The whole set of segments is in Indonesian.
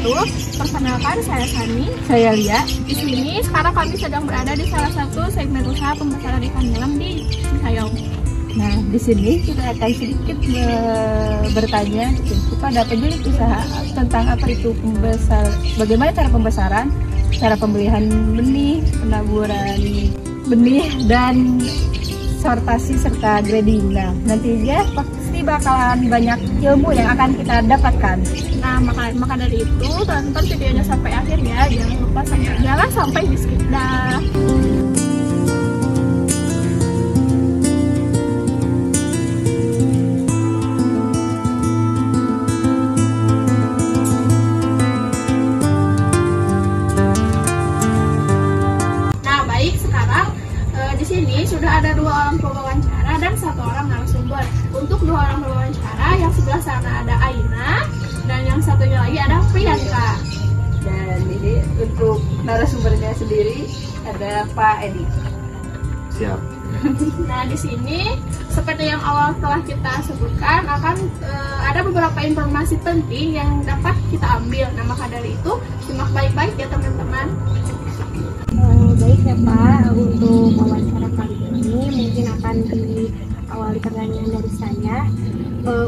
wabarakatuh. Perkenalkan, saya Sani. Saya Lia. Di sini sekarang kami sedang berada di salah satu segmen usaha pembesaran ikan nyelam di Cihayong. Nah, di sini kita akan sedikit bertanya kepada pemilik usaha tentang apa itu bagaimana cara pembesaran, cara pembelian benih, penaburan benih, dan sortasi serta grading. Nah, nantinya pasti bakalan banyak ilmu yang akan kita dapatkan. Nah, maka dari itu tonton videonya sampai akhir ya. Jangan sampai di skip dah. Di sini sudah ada 2 orang pewawancara dan 1 orang narasumber. Untuk 2 orang pewawancara, yang sebelah sana ada Aina dan yang satunya lagi ada Priyanka. Dan ini untuk narasumbernya sendiri ada Pak Edi. Siap. Nah, di sini seperti yang awal telah kita sebutkan, akan ada beberapa informasi penting yang dapat kita ambil. Nah, maka dari itu simak baik-baik ya teman-teman. Baik ya Pak, untuk wawancara kali ini mungkin akan diawali pertanyaan dari saya.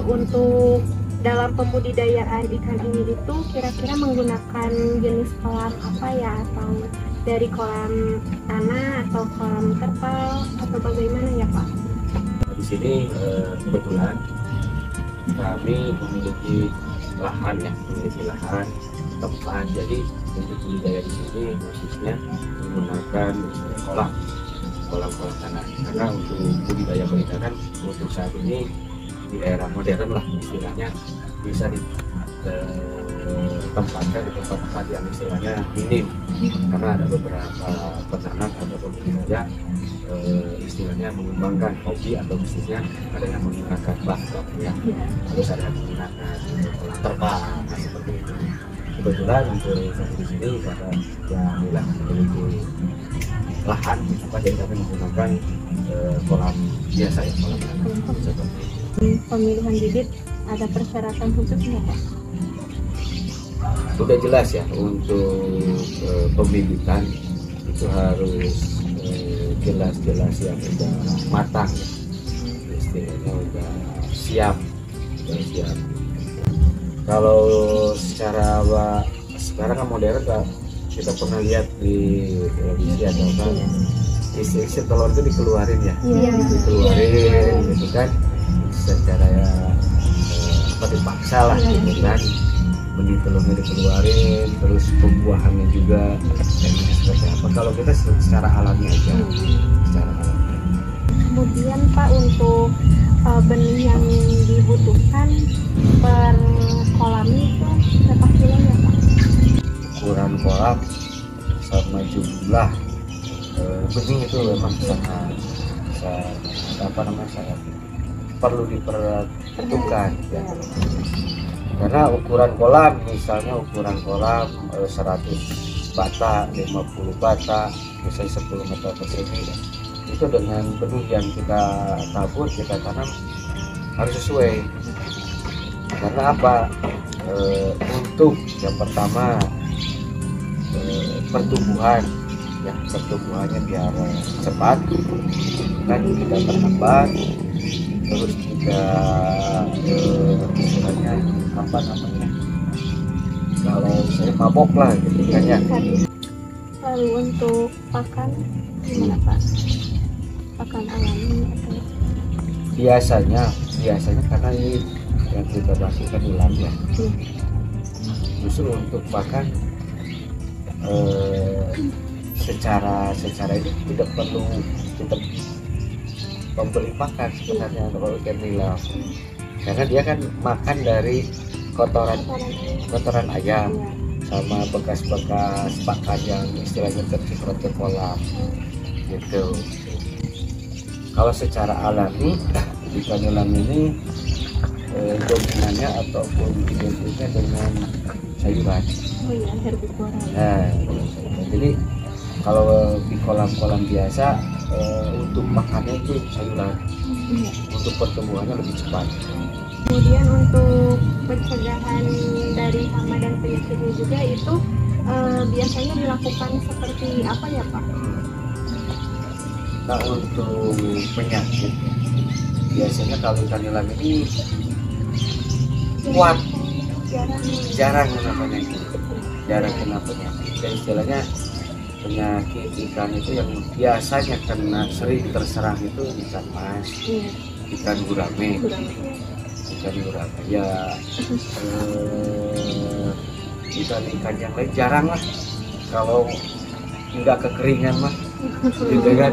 Untuk dalam pembudidayaan ikan ini itu kira-kira menggunakan jenis kolam apa ya, atau dari kolam tanah atau kolam terpal atau bagaimana ya Pak? Di sini kebetulan kami memiliki lahan tempat, jadi untuk budidaya di sini khususnya menggunakan kolam tanah, karena untuk budidaya perikanan untuk saat ini di era modern lah istilahnya bisa ditempatkan di tempat-tempat yang istilahnya minim, karena ada beberapa peternak atau pembudidaya istilahnya mengembangkan hobi atau bisnisnya, ada yang menggunakan bak ya, terus ada yang menggunakan kolam terpal, nah seperti itu. Kebetulan untuk di sini karena yang memiliki lahan, maka jadi kami menggunakan kolam biasa ya, kolam tanah seperti itu. Pemilihan bibit ada persyaratan khususnya Pak? Sudah jelas ya, untuk pembibitan itu harus jelas-jelas yang sudah matang ya, istilahnya udah siap. Kalau secara sekarang kan modern kita pernah lihat di televisi atau apa, isi telur itu dikeluarin ya, dikeluarin gitu kan, secara dipaksa lah gitu kan, benih telurnya dikeluarin, terus pembuahannya juga seperti apa. Kalau kita secara alami aja, secara alami. Kemudian Pak, untuk benih yang dibutuhkan per kolam itu berapa kilo ya Pak? Ukuran kolam sama jumlah benih itu memang sangat perlu diperhitungkan ya. Karena ukuran kolam, misalnya ukuran kolam 100 bata, 50 bata, misalnya 10 meter persegi, itu dengan benih yang kita tabur, kita tanam harus sesuai. Karena apa? Untuk yang pertama pertumbuhannya biar cepat, kan kita terhambat, terus juga istilahnya apa namanya, kalau saya mabok lah gitu kan ya. Lalu untuk pakan gimana Pak? Pakan alami atau? Biasanya karena ini yang kita masukkan ulang ya, justru untuk pakan secara itu tidak perlu kita membeli pakan sebenarnya kalau ikan nila, karena dia kan makan dari kotoran ayam sama bekas-bekas pakan yang istilahnya tercemar ke kolam gitu. Kalau secara alami ikan nyelam ini dominannya ataupun identiknya dengan sayuran. Oh iya, herbivora. Nah, jadi kalau di kolam-kolam biasa untuk makannya itu sayuran, untuk pertumbuhannya lebih cepat. kemudian untuk pencegahan dari hama dan penyakitnya juga itu biasanya dilakukan seperti apa ya Pak? Nah, untuk penyakit biasanya kalau ikan nilam ini kuat, jarang kena penyakit, jarang kena penyakit. Dan istilahnya penyakit ikan itu yang biasanya kena sering terserang itu ikan mas, ikan gurame ya, ikan yang lain jarang lah. Kalau nggak kekeringan mah gitu kan.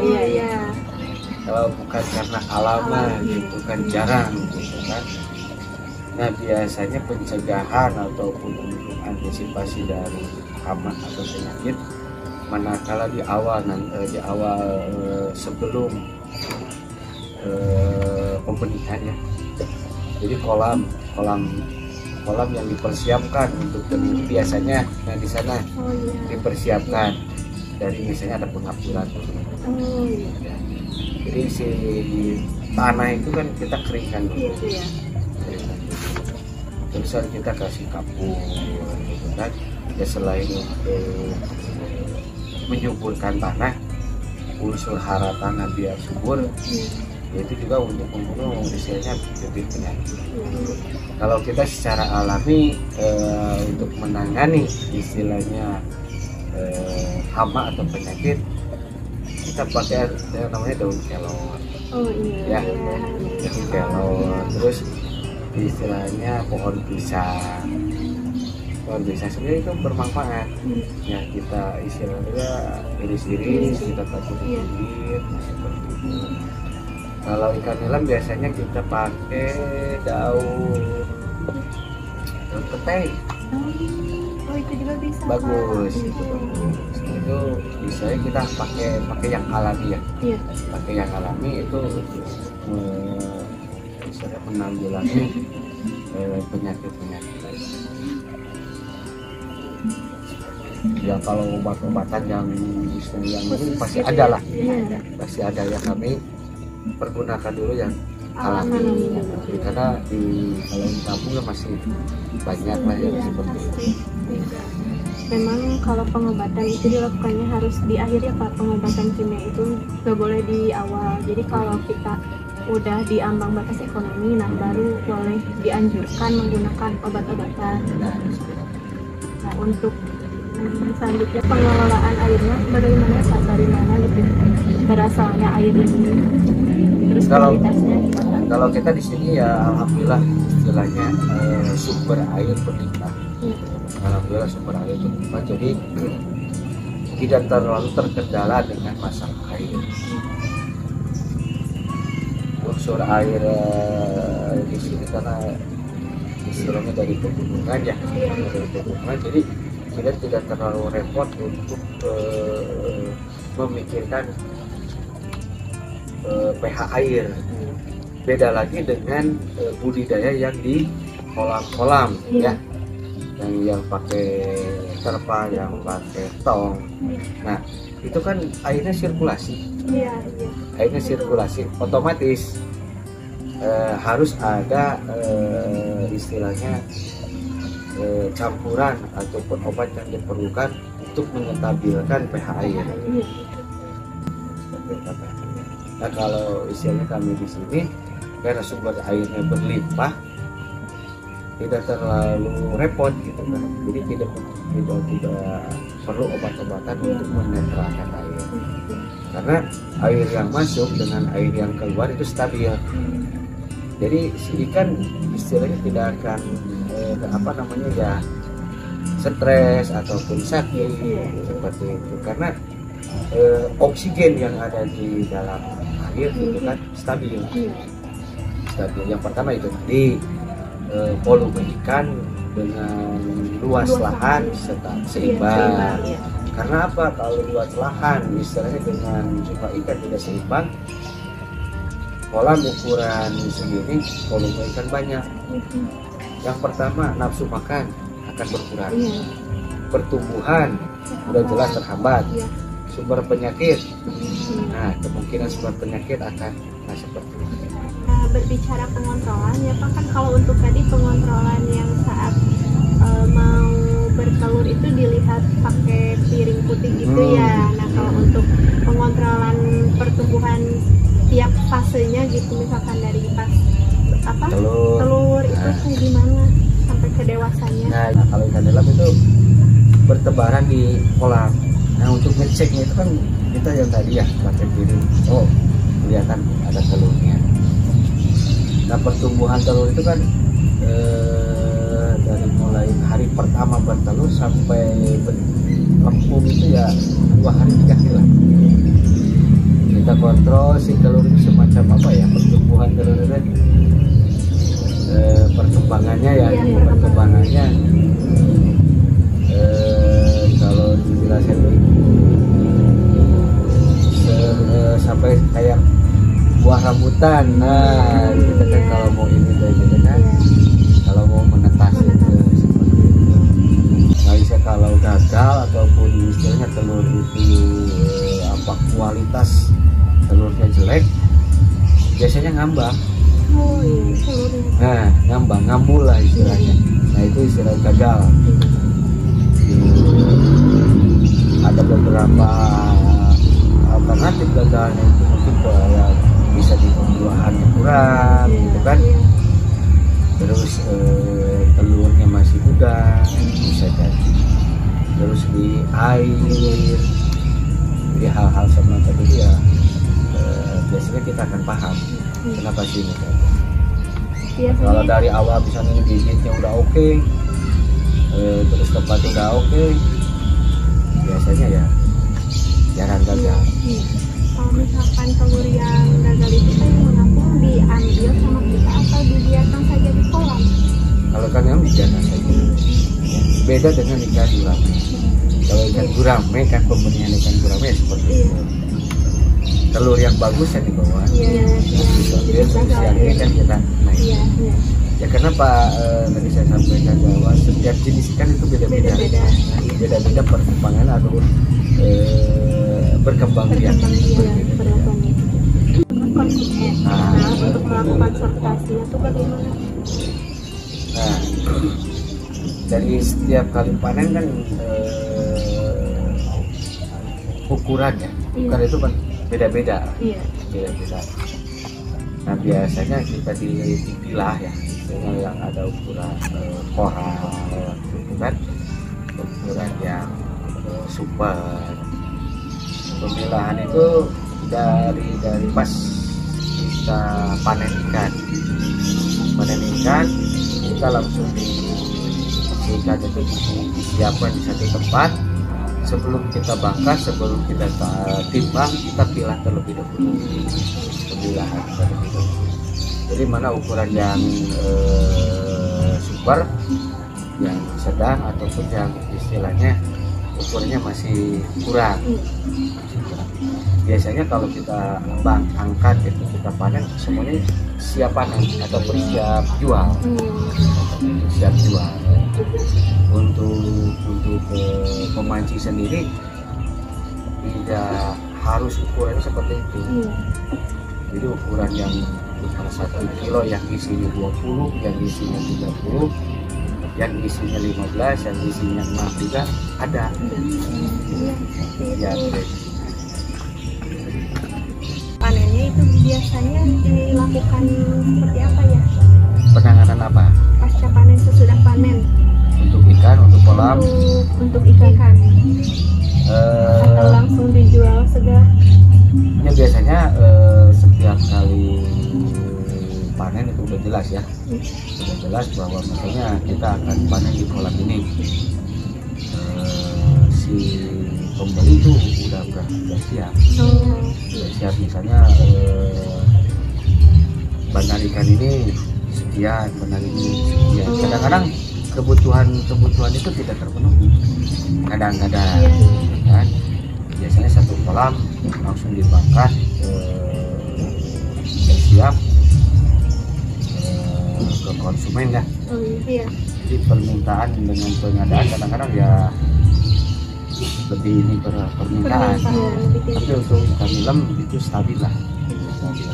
Kalau bukan karena alam mah gitu kan jarang gitu kan. Nah, biasanya pencegahan ataupun untuk antisipasi dari hama atau penyakit manakala di awal sebelum pembenihan ya. Jadi kolam yang dipersiapkan untuk biasanya di sana dipersiapkan dari misalnya ada pengapiran. Ya. Jadi si tanah itu kan kita keringkan dulu. Terus kita kasih kapur gitu kan. Ya, selain untuk menyuburkan tanah, unsur hara tanah biar subur, itu juga untuk membunuh istilahnya bibit penyakit. Kalau kita secara alami untuk menangani istilahnya hama atau penyakit, kita pakai yang namanya daun kelor. Daun kelor. Terus istilahnya pohon pisang sebenarnya itu bermanfaat. Ya, kita istilahnya iris-iris, kita taruh di pinggir seperti itu. Kalau ikan nilam biasanya kita pakai daun petai. Itu juga bisa. Bagus, itu bagus. Itu biasanya kita pakai yang alami ya. Pakai yang alami itu misalnya menanggulangi penyakit-penyakit. Ya, kalau obat-obatan yang ini pasti ada lah, pasti ada yang kami pergunakan dulu yang alami. Karena kalau di kampung masih banyak lah yang seperti itu. Memang kalau pengobatan itu dilakukannya harus di akhir ya Pak. Pengobatan kimia itu nggak boleh di awal. Jadi kalau kita udah di ambang batas ekonomi, nah baru boleh dianjurkan menggunakan obat-obatan. Nah, untuk selanjutnya pengelolaan airnya bagaimana Pak? Dari mana lebih berasalnya air ini? Terus kualitasnya gimana? Kalau kita di sini ya alhamdulillah istilahnya sumber air berlimpah. Alhamdulillah sumber air berlimpah, jadi tidak terlalu terkendala dengan masalah air. Unsur air di sini karena istilahnya dari pegunungan ya, jadi kita tidak terlalu repot untuk memikirkan pH air. Beda lagi dengan budidaya yang di kolam-kolam ya, yang pakai terpal, yang pakai tong. Nah, itu kan airnya sirkulasi. Airnya sirkulasi, otomatis harus ada istilahnya campuran ataupun obat yang diperlukan untuk mengestabilkan pH air. Nah, kalau istilahnya kami di sini karena sumber airnya berlimpah, tidak terlalu repot gitu kan. Jadi tidak perlu obat-obatan untuk menetralkan air. Karena air yang masuk dengan air yang keluar itu stabil. Jadi si ikan istilahnya tidak akan stres ataupun sakit seperti itu, karena oksigen yang ada di dalam air itu kan stabil. Yang pertama itu di volume ikan dengan luas lahan seimbang. Karena apa? Kalau luas lahan istilahnya dengan jumlah ikan tidak seimbang, kolam ukuran segini volume ikan banyak. Yang pertama, nafsu makan akan berkurang. Pertumbuhan udah jelas terhambat. Sumber penyakit, nah kemungkinan sumber penyakit akan seperti itu. berbicara pengontrolan ya Pak, kan kalau untuk tadi pengontrolan yang saat mau bertelur itu dilihat pakai piring putih gitu ya. Nah kalau untuk pengontrolan pertumbuhan tiap fasenya gitu, misalkan dari pas telur itu kayak gimana sampai ke dewasanya. Nah kalau ikan dalam itu bertebaran di kolam. Nah untuk ngeceknya itu kan kita yang tadi ya pakai piring, oh kelihatan ada telurnya. Nah pertumbuhan telur itu kan dari mulai hari pertama bertelur sampai lempung itu ya 2 hari 3 hari lah. Kita kontrol si telur itu semacam apa ya, pertumbuhan telur itu perkembangannya ya, perkembangannya kalau dijelasin sampai kayak buah rambutan. Nah kita kan kalau mau ini kayak gitu kan, kalau mau menetas itu seperti itu. Nah bisa kalau gagal ataupun istilahnya telur itu kualitas telurnya jelek, biasanya ngambang. Nah ngambang, ngambul lah istilahnya. Nah itu istilah gagal. Ada beberapa alternatif gagalnya itu mungkin ya bisa di pembuahannya kurang gitu kan, terus telurnya masih muda bisa jadi, terus di air, jadi hal-hal semacam itu ya biasanya kita akan paham kenapa sih ini kayak kalau dari awal misalnya bibitnya udah oke, terus tempatnya udah oke, biasanya ya jarang gagal. Kalau misalkan telur yang gagal itu kan mengapung diambil sama kita atau dibiarkan saja di kolam? Kalau kan yang biarkan saja. Beda dengan ikan gurame. Kalau ikan gurame kan pembenihan ikan gurame seperti itu. Telur yang bagus yang dibawa. Yang ini kan kita naik. Ya karena Pak tadi saya sampaikan bahwa setiap jenis ikan itu beda-beda. Beda-beda perkembangan atau berkembang biak untuk melakukan sortasinya itu bagaimana? Nah, dari setiap kali panen kan ukurannya itu kan beda-beda. Beda-beda. Nah biasanya kita dipilah ya, yang ada ukuran koral, gitu kan, ukuran yang super. Pemilahan itu dari pas kita panen ikan kita langsung ikan itu disiapkan di satu tempat. Sebelum kita bangkas, sebelum kita timbang, kita pilah terlebih dahulu. Pemilahan terlebih dahulu. Jadi mana ukuran yang super, yang sedang ataupun yang istilahnya ukurannya masih kurang. Biasanya kalau kita angkat itu kita panen semuanya siap panen atau siap jual. Siap jual. Untuk pemancing sendiri tidak harus ukurannya seperti itu. Jadi ukuran yang 1 kilo yang isinya 20, yang isinya 30, yang isinya 15, yang isinya 6 juga ada. Ya, panennya itu biasanya dilakukan seperti apa ya? Penanganan apa? Pasca panen, sesudah panen. Untuk ikan, untuk kolam? Untuk ikan. Atau langsung dijual segar? Ya biasanya setiap kali panen itu udah jelas ya, udah jelas bahwa misalnya kita akan panen di kolam ini. Si pembeli itu udah siap, udah siap misalnya bandar ikan ini sekian, bandar ini sekian. Kadang-kadang kebutuhan itu tidak terpenuhi, kadang-kadang kan biasanya satu kolam langsung dibakar dan siap ke konsumen ya. Jadi permintaan dengan pengadaan kadang-kadang ya lebih ini permintaan, tapi untuk ikan nilam itu stabil lah, stabil.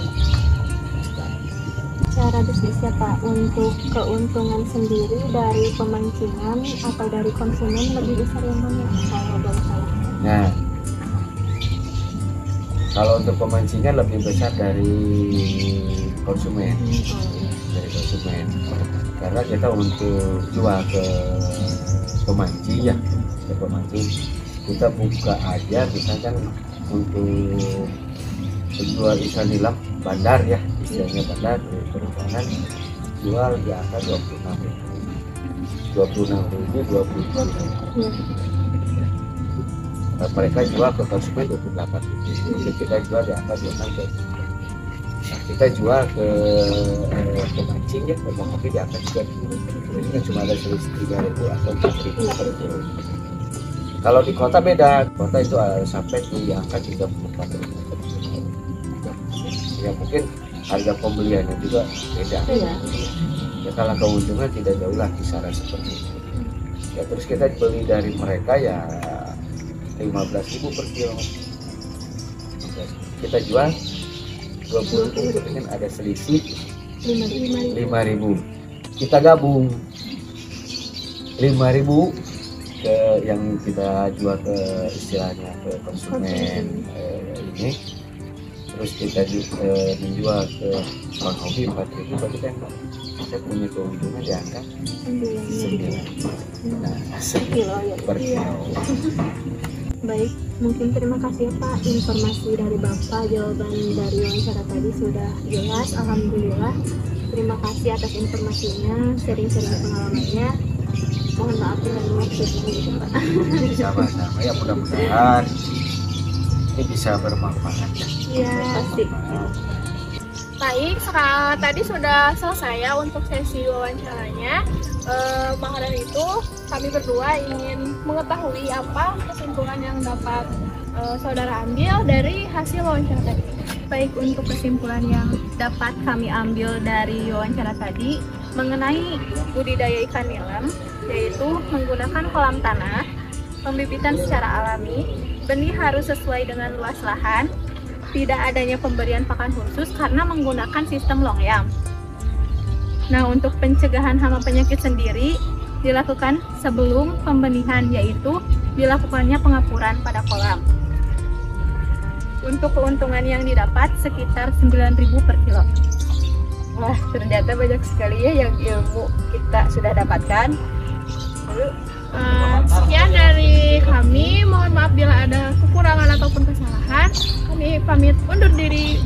secara bisnis ya Pak, untuk keuntungan sendiri dari pemancingan atau dari konsumen lebih besar yang mana kalau boleh tahu? Nah, kalau untuk pemancingan lebih besar dari konsumen, karena kita untuk jual ke pemancing ya, ke pemancing kita buka aja misalkan untuk penjual ikan nila bandar ya, istilahnya bandar perikanan, jual di angka 26.000 mereka jual ke konsumen 28.000, jadi kita jual di angka 26.000. Nah, kita jual ke pemancing ya, ke kopi di angka 3.000, jadi kan cuma ada selisih 3.000 atau 4.000 per kilo. Kalau di kota beda, kota itu sampai di angka 34.000. Ya mungkin harga pembeliannya juga beda. Ya kalau keuntungan tidak jauh lah kisaran seperti itu. Ya terus kita beli dari mereka ya 15.000 per kilo. Kita jual 20.000, tapi kan ada selisih 5.000. Kita gabung 5.000 ke yang kita jual ke istilahnya ke konsumen ini, terus kita menjual ke orang hobi 4.000, berarti kan kita punya keuntungan di angka 9. Nah, per kilo. Baik, mungkin terima kasih ya Pak, informasi dari Bapak, jawaban dari wawancara tadi sudah jelas, alhamdulillah. Terima kasih atas informasinya, sharing-sharing pengalamannya. Mohon maaf dengan maksudnya Pak. Sama-sama ya, mudah-mudahan ini bisa bermanfaat. Iya, pasti. Baik, tadi sudah selesai ya untuk sesi wawancaranya. Maka dari itu kami berdua ingin mengetahui apa kesimpulan yang dapat saudara ambil dari hasil wawancara tadi. Baik, untuk kesimpulan yang dapat kami ambil dari wawancara tadi mengenai budidaya ikan nilam, yaitu menggunakan kolam tanah, pembibitan secara alami, benih harus sesuai dengan luas lahan, tidak adanya pemberian pakan khusus karena menggunakan sistem longyam. Nah, untuk pencegahan hama penyakit sendiri dilakukan sebelum pembenihan, yaitu dilakukannya pengapuran pada kolam. Untuk keuntungan yang didapat sekitar 9.000 per kilo. Wah, ternyata banyak sekali ya yang ilmu kita sudah dapatkan. Sekian dari kami, mohon maaf bila ada kekurangan ataupun kesalahan. Kami pamit undur diri.